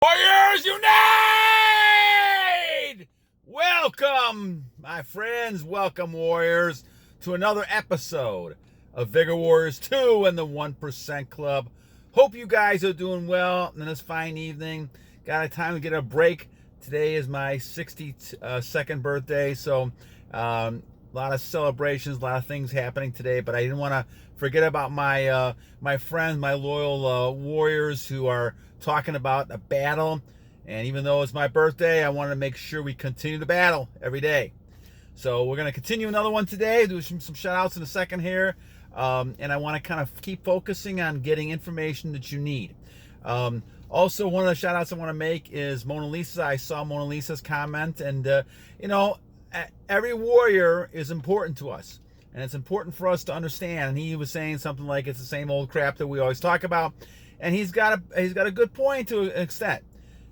Warriors Unite! Welcome, my friends. Welcome, Warriors, to another episode of Vigor Warriors 2 and the 1% Club. Hope you guys are doing well on this fine evening. Got a time to get a break. Today is my 62nd birthday, so a lot of celebrations, a lot of things happening today, but I didn't want to forget about my my friends, my loyal warriors who are talking about a battle. And even though it's my birthday, I wanted to make sure we continue the battle every day. So we're going to continue another one today, do some shout outs in a second here. And I want to kind of keep focusing on getting information that you need. Also, one of the shout outs I want to make is Monalisa. I saw Monalisa's comment, and every warrior is important to us, and it's important for us to understand. And he was saying something like it's the same old crap that we always talk about, and he's got a good point to an extent.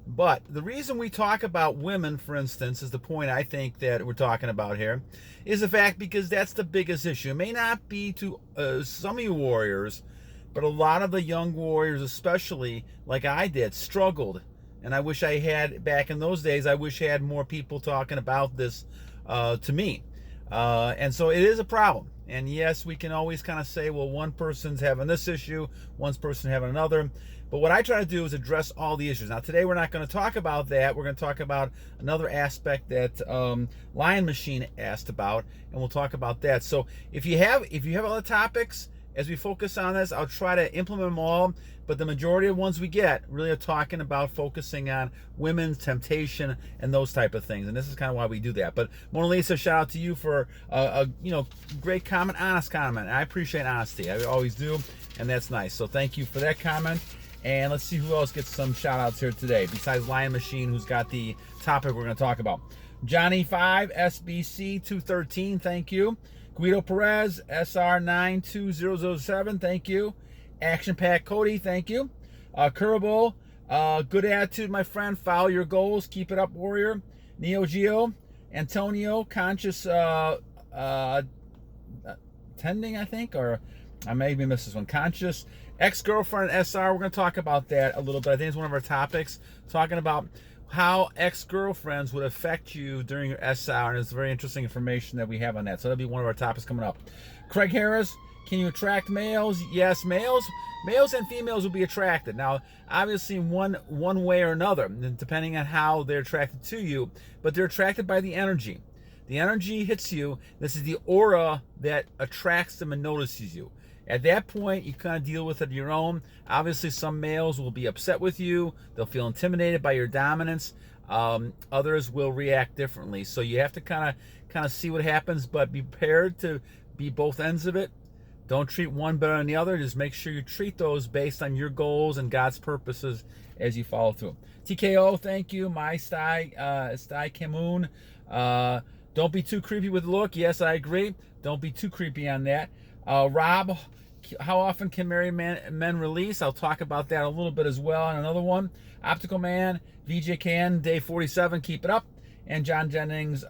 But the reason we talk about women, for instance, is the point I think that we're talking about here, is the fact because that's the biggest issue. It may not be to some of you warriors, but a lot of the young warriors, especially like I did, struggled. And I wish I had, back in those days, I wish I had more people talking about this to me. And so it is a problem. And yes, we can always kind of say, well, one person's having this issue, one person having another. But what I try to do is address all the issues. Now, today we're not going to talk about that. We're going to talk about another aspect that Lion Machine asked about, and we'll talk about that. So if you have other topics, as we focus on this, I'll try to implement them all. But the majority of ones we get really are talking about focusing on women's temptation and those type of things. And this is kind of why we do that. But Monalisa, shout out to you for a great comment, honest comment. And I appreciate honesty. I always do, and that's nice. So thank you for that comment. And let's see who else gets some shout outs here today, besides Lion Machine, who's got the topic we're going to talk about. Johnnie5 LBC213, thank you. Guido Perez, SR92007, thank you. Action Pack Kody, thank you. Kirubel, good attitude, my friend. Follow your goals. Keep it up, warrior. Neo Geo, Antonio, conscious tending, I think, or I maybe missed this one. Conscious ex-girlfriend SR. We're going to talk about that a little bit. I think it's one of our topics, talking about how ex-girlfriends would affect you during your SR, and it's very interesting information that we have on that. So that'll be one of our topics coming up. Craig Harris, can you attract males? Yes, males and females will be attracted. Now, obviously, one way or another, depending on how they're attracted to you, but they're attracted by the energy. The energy hits you. This is the aura that attracts them and notices you. At that point, you kind of deal with it your own. Obviously, some males will be upset with you. They'll feel intimidated by your dominance. Others will react differently. So you have to kind of see what happens, but be prepared to be both ends of it. Don't treat one better than the other. Just make sure you treat those based on your goals and God's purposes as you follow through. TKO, thank you. MyStyKalMoon. Don't be too creepy with the look. Yes, I agree. Don't be too creepy on that. Rob, how often can married men release? I'll talk about that a little bit as well. And another one, Optical Man, Vjkn, day 47, keep it up. And John Jennings,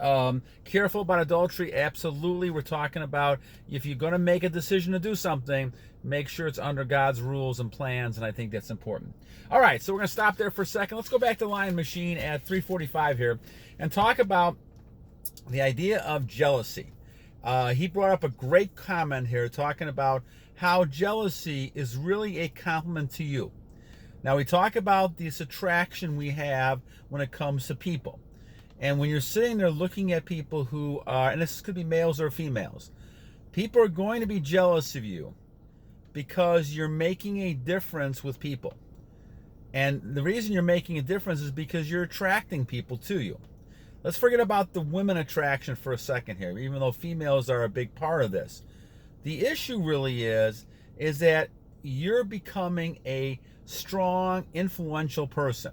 careful about adultery. Absolutely. We're talking about if you're going to make a decision to do something, make sure it's under God's rules and plans, and I think that's important. All right, so we're going to stop there for a second. Let's go back to Lion Machine at 3:45 here and talk about the idea of jealousy. He brought up a great comment here talking about how jealousy is really a compliment to you. Now, we talk about this attraction we have when it comes to people. And when you're sitting there looking at people who are, and this could be males or females, people are going to be jealous of you because you're making a difference with people. And the reason you're making a difference is because you're attracting people to you. Let's forget about the women attraction for a second here, even though females are a big part of this. The issue really is that you're becoming a strong, influential person.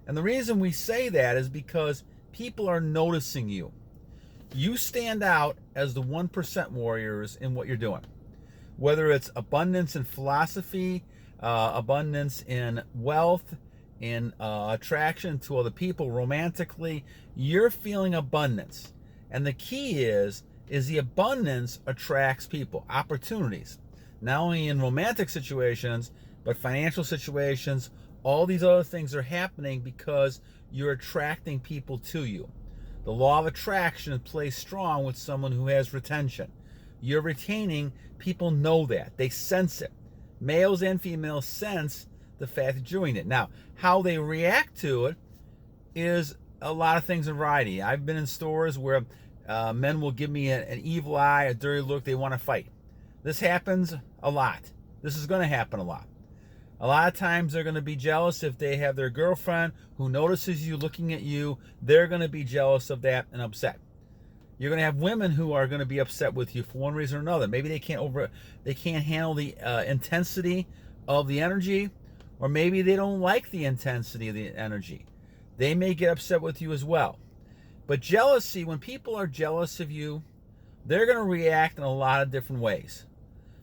And the reason we say that is because people are noticing you. You stand out as the 1% warriors in what you're doing. Whether it's abundance in philosophy, abundance in wealth, in attraction to other people romantically, you're feeling abundance. And the key is the abundance attracts people, opportunities, not only in romantic situations, but financial situations, All these other things are happening because you're attracting people to you. The law of attraction plays strong with someone who has retention. You're retaining, people know that. They sense it. Males and females sense the fact that you're doing it. Now, how they react to it is a lot of things in variety. I've been in stores where men will give me an evil eye, a dirty look, they want to fight. This happens a lot. This is going to happen a lot. A lot of times they're going to be jealous if they have their girlfriend who notices you looking at you. They're going to be jealous of that and upset. You're going to have women who are going to be upset with you for one reason or another. Maybe they can't handle the intensity of the energy, or maybe they don't like the intensity of the energy. They may get upset with you as well. But jealousy, when people are jealous of you, they're going to react in a lot of different ways.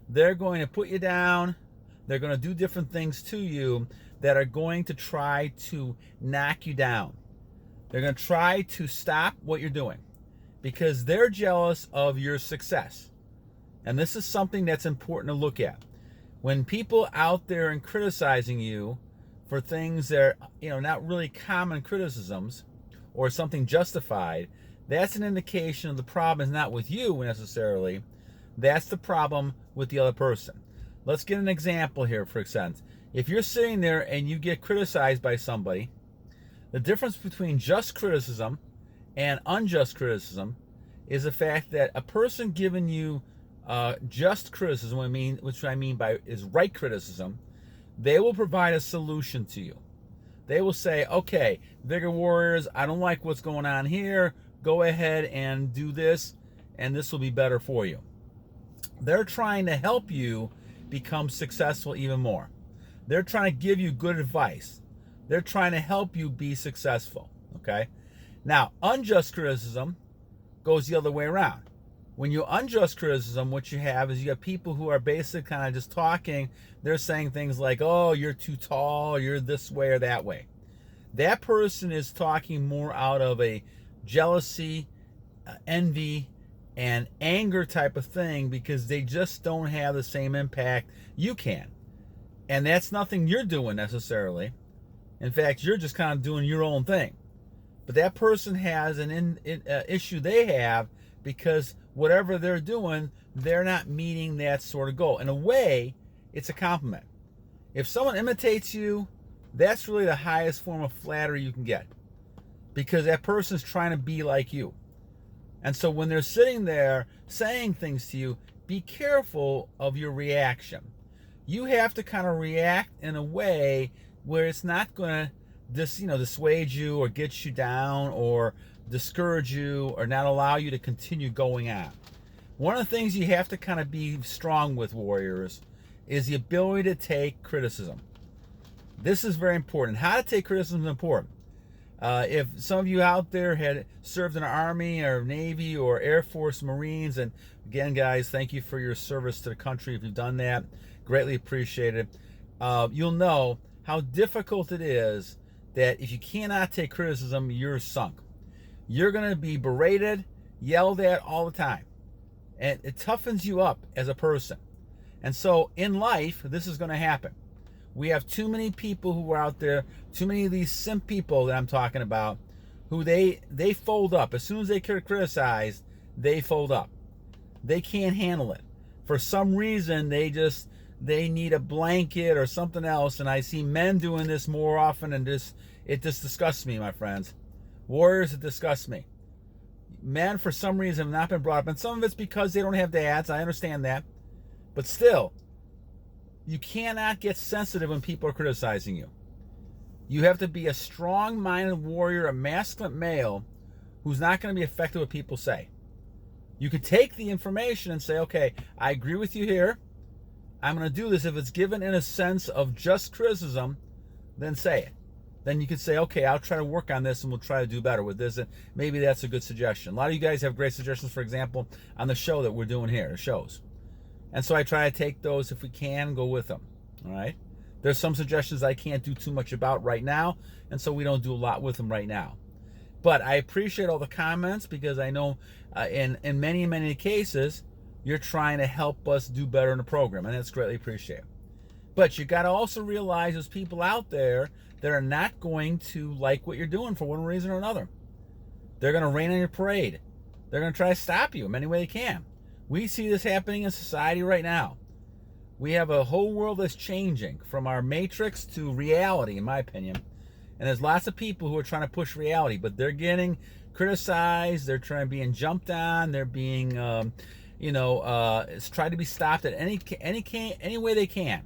They're going to put you down. They're going to do different things to you that are going to try to knock you down. They're going to try to stop what you're doing because they're jealous of your success. And this is something that's important to look at. When people out there and criticizing you for things that are, not really common criticisms or something justified, that's an indication of the problem is not with you necessarily. That's the problem with the other person. Let's get an example here, for instance. If you're sitting there and you get criticized by somebody, the difference between just criticism and unjust criticism is the fact that a person giving you just criticism, which I mean by is right criticism, they will provide a solution to you. They will say, okay, Vigor Warriors, I don't like what's going on here. Go ahead and do this, and this will be better for you. They're trying to help you become successful even more. They're trying to give you good advice. They're trying to help you be successful, okay? Now, unjust criticism goes the other way around. When you unjust criticism, what you have is you have people who are basically kind of just talking. They're saying things like, oh, you're too tall, or you're this way or that way. That person is talking more out of a jealousy, envy, and anger type of thing because they just don't have the same impact you can. And that's nothing you're doing necessarily. In fact, you're just kind of doing your own thing. But that person has an issue they have because whatever they're doing, they're not meeting that sort of goal. In a way, it's a compliment. If someone imitates you, that's really the highest form of flattery you can get because that person's trying to be like you. And so when they're sitting there saying things to you, be careful of your reaction. You have to kind of react in a way where it's not going to dissuade you or get you down or discourage you or not allow you to continue going on. One of the things you have to kind of be strong with, warriors, is the ability to take criticism. This is very important. How to take criticism is important. If some of you out there had served in the Army or Navy or Air Force, Marines, and again, guys, thank you for your service to the country if you've done that. Greatly appreciated. You'll know how difficult it is that if you cannot take criticism, you're sunk. You're going to be berated, yelled at all the time. And it toughens you up as a person. And so in life, this is going to happen. We have too many people who are out there, too many of these simp people that I'm talking about, who they fold up. As soon as they get criticized, they fold up. They can't handle it. For some reason, they need a blanket or something else. And I see men doing this more often, and it just disgusts me, my friends. Warriors, it disgusts me. Men, for some reason, have not been brought up. And some of it's because they don't have dads. I understand that. But still, you cannot get sensitive when people are criticizing you. You have to be a strong-minded warrior, a masculine male, who's not going to be affected by what people say. You could take the information and say, okay, I agree with you here. I'm going to do this. If it's given in a sense of just criticism, then say it. Then you could say, okay, I'll try to work on this and we'll try to do better with this. And maybe that's a good suggestion. A lot of you guys have great suggestions, for example, on the show that we're doing here, the shows. And so I try to take those, if we can, go with them, all right? There's some suggestions I can't do too much about right now, and so we don't do a lot with them right now. But I appreciate all the comments because I know in many, many cases, you're trying to help us do better in the program, and that's greatly appreciated. But you got to also realize there's people out there that are not going to like what you're doing for one reason or another. They're going to rain on your parade. They're going to try to stop you in any way they can. We see this happening in society right now. We have a whole world that's changing from our matrix to reality, in my opinion. And there's lots of people who are trying to push reality, but they're getting criticized. They're being jumped on. They're being, it's tried to be stopped at any way they can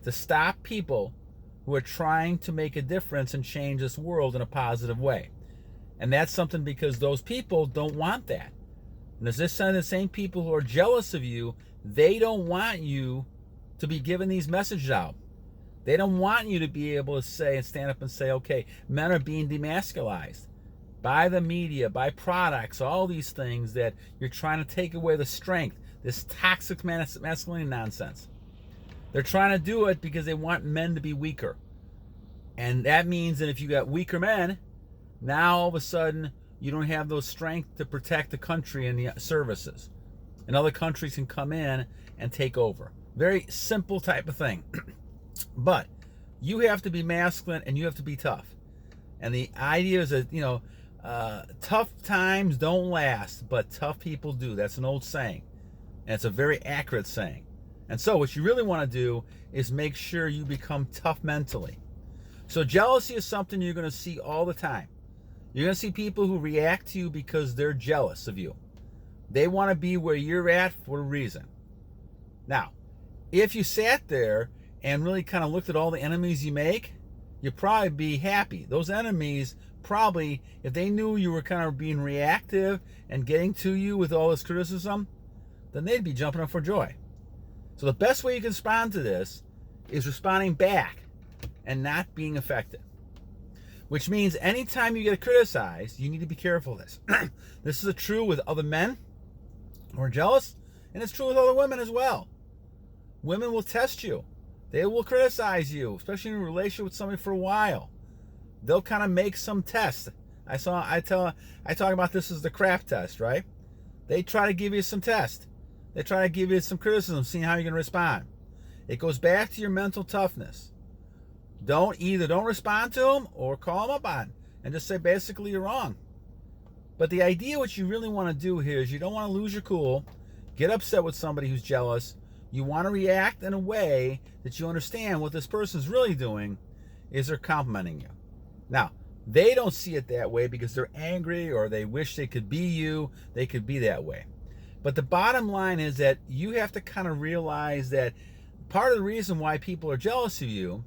to stop people who are trying to make a difference and change this world in a positive way. And that's something because those people don't want that. And there's this the same people who are jealous of you. They don't want you to be giving these messages out. They don't want you to be able to say and stand up and say, okay, men are being demasculized by the media, by products, all these things that you're trying to take away the strength, this toxic masculinity nonsense. They're trying to do it because they want men to be weaker. And that means that if you got weaker men, now all of a sudden you don't have those strength to protect the country and the services. And other countries can come in and take over. Very simple type of thing. But you have to be masculine and you have to be tough. And the idea is that, tough times don't last, but tough people do. That's an old saying. And it's a very accurate saying. And so what you really want to do is make sure you become tough mentally. So jealousy is something you're going to see all the time. You're going to see people who react to you because they're jealous of you. They want to be where you're at for a reason. Now, if you sat there and really kind of looked at all the enemies you make, you'd probably be happy. Those enemies probably, if they knew you were kind of being reactive and getting to you with all this criticism, then they'd be jumping up for joy. So the best way you can respond to this is responding back and not being affected. Which means anytime you get criticized, you need to be careful of this. This is true with other men who are jealous, and it's true with other women as well. Women will test you. They will criticize you, especially in a relationship with somebody for a while. They'll kind of make some tests. I talk about this as the crap test, right? They try to give you some test. They try to give you some criticism, seeing how you're going to respond. It goes back to your mental toughness. Don't respond to them or call them up on and just say basically you're wrong. But the idea what you really want to do here is you don't want to lose your cool, get upset with somebody who's jealous. You want to react in a way that you understand what this person's really doing is they're complimenting you. Now, they don't see it that way because they're angry or they wish they could be you. They could be that way. But the bottom line is that you have to kind of realize that part of the reason why people are jealous of you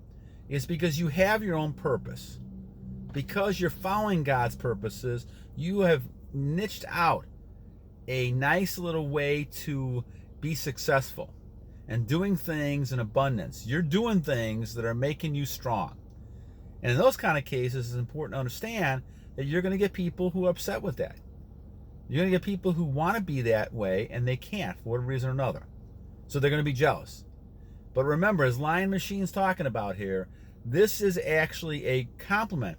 is because you have your own purpose. Because you're following God's purposes, you have niched out a nice little way to be successful and doing things in abundance. You're doing things that are making you strong. And in those kind of cases, it's important to understand that you're going to get people who are upset with that. You're going to get people who want to be that way and they can't for one reason or another. So they're going to be jealous. But remember, as Lion Machine's talking about here, this is actually a compliment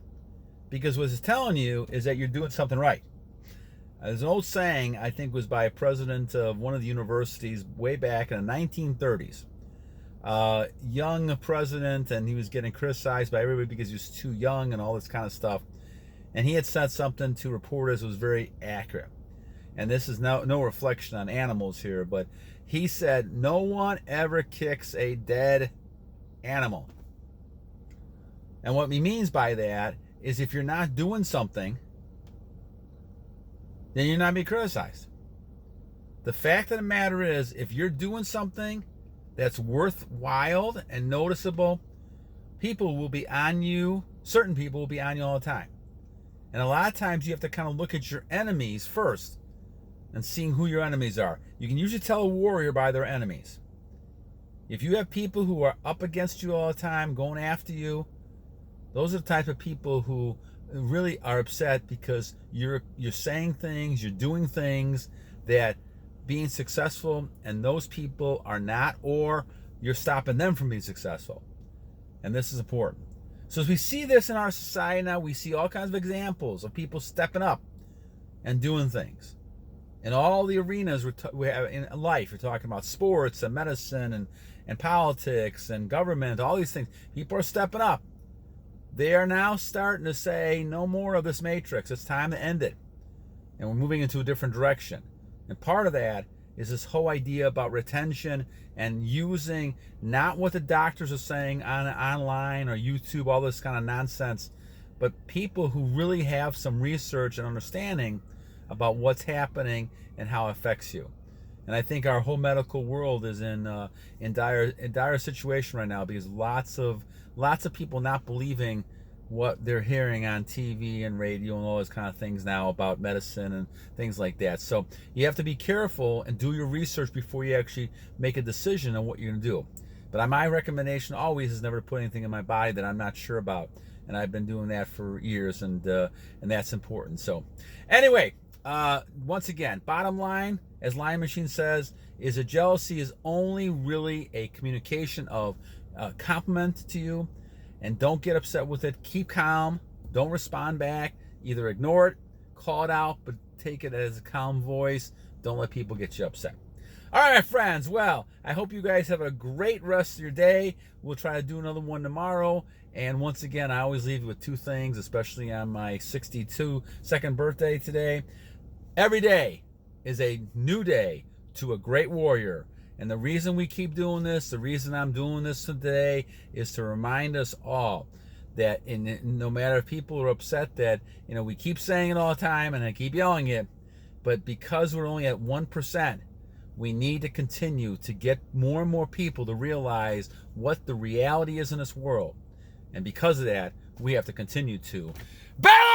because what it's telling you is that you're doing something right. There's an old saying, I think was by a president of one of the universities way back in the 1930s. Young president, and he was getting criticized by everybody because he was too young and all this kind of stuff. And he had said something to reporters that was very accurate. And this is no reflection on animals here, but he said, no one ever kicks a dead animal. And what he means by that is if you're not doing something, then you're not being criticized. The fact of the matter is, if you're doing something that's worthwhile and noticeable, people will be on you. Certain people will be on you all the time. And a lot of times you have to kind of look at your enemies first and seeing who your enemies are. You can usually tell a warrior by their enemies. If you have people who are up against you all the time, going after you, those are the type of people who really are upset because you're saying things, you're doing things that being successful, and those people are not, or you're stopping them from being successful. And this is important. So as we see this in our society now, we see all kinds of examples of people stepping up and doing things. In all the arenas we have in life, we're talking about sports and medicine and politics and government, all these things. People are stepping up. They are now starting to say, no more of this matrix. It's time to end it. And we're moving into a different direction. And part of that is this whole idea about retention and using not what the doctors are saying online or YouTube, all this kind of nonsense, but people who really have some research and understanding about what's happening and how it affects you. And I think our whole medical world is in dire situation right now, because lots of people not believing what they're hearing on TV and radio and all those kind of things now about medicine and things like that. So you have to be careful and do your research before you actually make a decision on what you're going to do. But my recommendation always is never to put anything in my body that I'm not sure about. And I've been doing that for years, and that's important. So anyway, once again, bottom line, as Lion Machine says, is that jealousy is only really a communication of compliment to you. And don't get upset with it. Keep calm. Don't respond back. Either ignore it, call it out, but take it as a calm voice. Don't let people get you upset. All right, friends. Well, I hope you guys have a great rest of your day. We'll try to do another one tomorrow. And once again, I always leave you with two things, especially on my 62nd birthday today. Every day is a new day to a great warrior. And the reason we keep doing this, the reason I'm doing this today, is to remind us all that no matter if people are upset that, we keep saying it all the time and I keep yelling it, but because we're only at 1%, we need to continue to get more and more people to realize what the reality is in this world. And because of that, we have to continue to battle